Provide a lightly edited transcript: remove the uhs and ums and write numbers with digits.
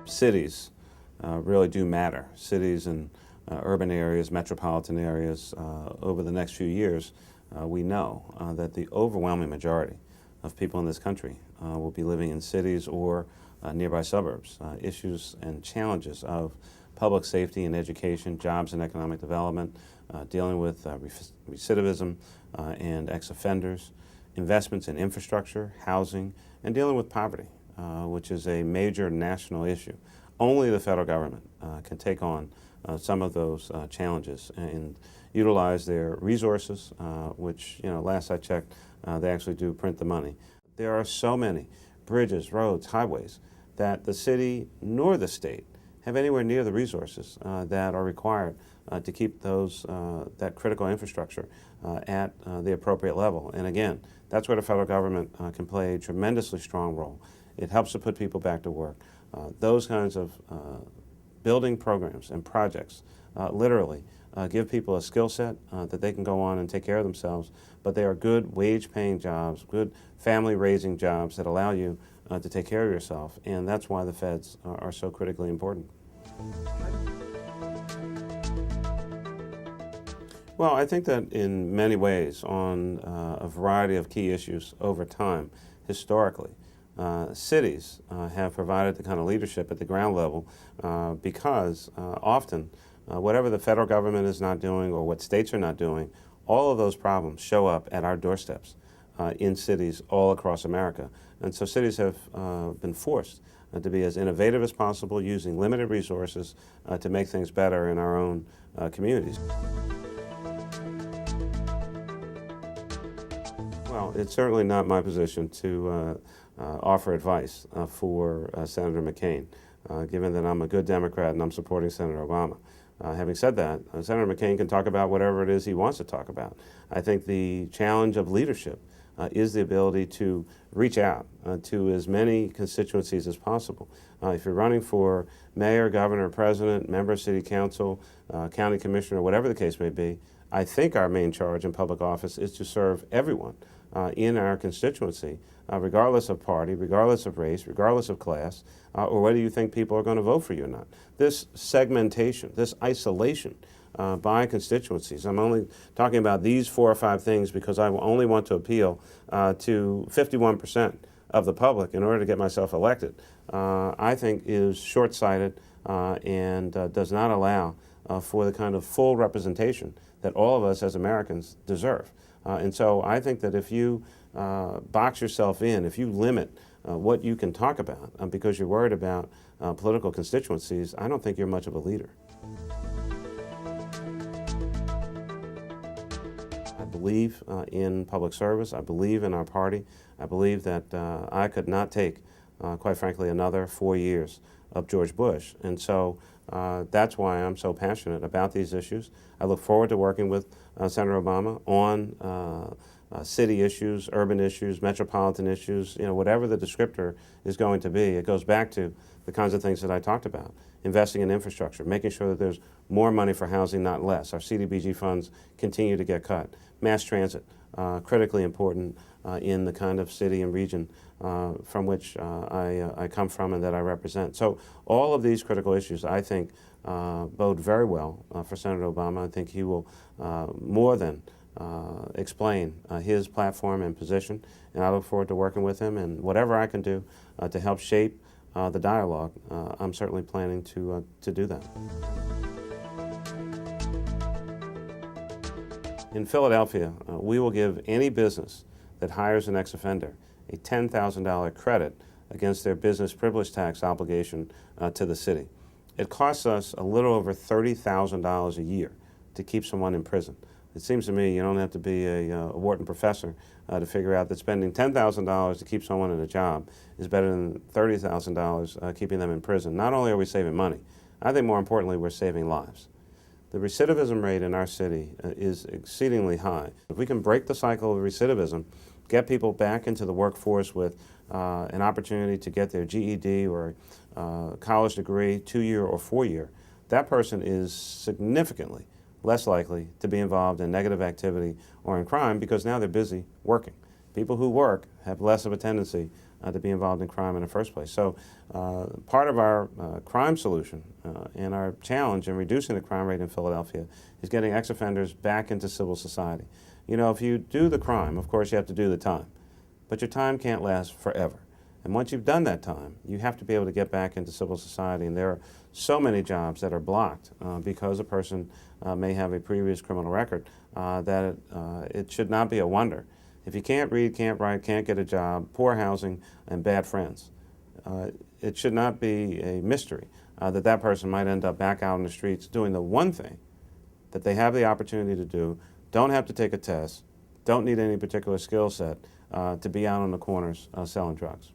Cities really do matter. Cities and urban areas, metropolitan areas, over the next few years, we know that the overwhelming majority of people in this country will be living in cities or nearby suburbs. Issues and challenges of public safety and education, jobs and economic development, dealing with recidivism and ex-offenders, investments in infrastructure, housing, and dealing with poverty, which is a major national issue. Only the federal government can take on some of those challenges and utilize their resources, which, last I checked, they actually do print the money. There are so many bridges, roads, highways that the city nor the state have anywhere near the resources that are required to keep that critical infrastructure at the appropriate level. And again, that's where the federal government can play a tremendously strong role. It helps to put people back to work. Those kinds of building programs and projects literally give people a skill set that they can go on and take care of themselves, but they are good wage-paying jobs, good family-raising jobs that allow you to take care of yourself, and that's why the feds are so critically important. Well, I think that in many ways, on a variety of key issues over time, historically, cities have provided the kind of leadership at the ground level because often whatever the federal government is not doing or what states are not doing, all of those problems show up at our doorsteps in cities all across America. And so cities have been forced to be as innovative as possible, using limited resources to make things better in our own communities. Well, it's certainly not my position to offer advice for Senator McCain, given that I'm a good Democrat and I'm supporting Senator Obama. Having said that, Senator McCain can talk about whatever it is he wants to talk about. I think the challenge of leadership is the ability to reach out to as many constituencies as possible. If you're running for mayor, governor, president, member of city council, county commissioner, whatever the case may be, I think our main charge in public office is to serve everyone in our constituency, regardless of party, regardless of race, regardless of class, or whether you think people are going to vote for you or not. This segmentation, this isolation by constituencies, I'm only talking about these 4 or 5 things because I only want to appeal to 51% of the public in order to get myself elected, I think is short-sighted and does not allow for the kind of full representation that all of us as Americans deserve. And so I think that if you box yourself in, if you limit what you can talk about because you're worried about political constituencies, I don't think you're much of a leader. I believe in public service. I believe in our party. I believe that I could not take, quite frankly, another 4 years of George Bush. And so that's why I'm so passionate about these issues. I look forward to working with Senator Obama on city issues, urban issues, metropolitan issues, whatever the descriptor is going to be. It goes back to the kinds of things that I talked about. Investing in infrastructure, making sure that there's more money for housing, not less. Our CDBG funds continue to get cut. Mass transit, critically important in the kind of city and region from which I come from and that I represent. So all of these critical issues, I think, bode very well for Senator Obama. I think he will more than explain his platform and position, and I look forward to working with him, and whatever I can do to help shape the dialogue, I'm certainly planning to do that. In Philadelphia, we will give any business that hires an ex-offender a $10,000 credit against their business privilege tax obligation to the city. It costs us a little over $30,000 a year to keep someone in prison. It seems to me you don't have to be a Wharton professor to figure out that spending $10,000 to keep someone in a job is better than $30,000 keeping them in prison. Not only are we saving money, I think more importantly we're saving lives. The recidivism rate in our city is exceedingly high. If we can break the cycle of recidivism, get people back into the workforce with an opportunity to get their GED or college degree, 2-year or 4-year, that person is significantly less likely to be involved in negative activity or in crime because now they're busy working. People who work have less of a tendency to be involved in crime in the first place. So part of our crime solution and our challenge in reducing the crime rate in Philadelphia is getting ex-offenders back into civil society. You know, if you do the crime, of course you have to do the time, but your time can't last forever. And once you've done that time, you have to be able to get back into civil society. And there are so many jobs that are blocked because a person may have a previous criminal record that it should not be a wonder. If you can't read, can't write, can't get a job, poor housing, and bad friends, it should not be a mystery that that person might end up back out in the streets doing the one thing that they have the opportunity to do, don't have to take a test, don't need any particular skill set to be out on the corners selling drugs.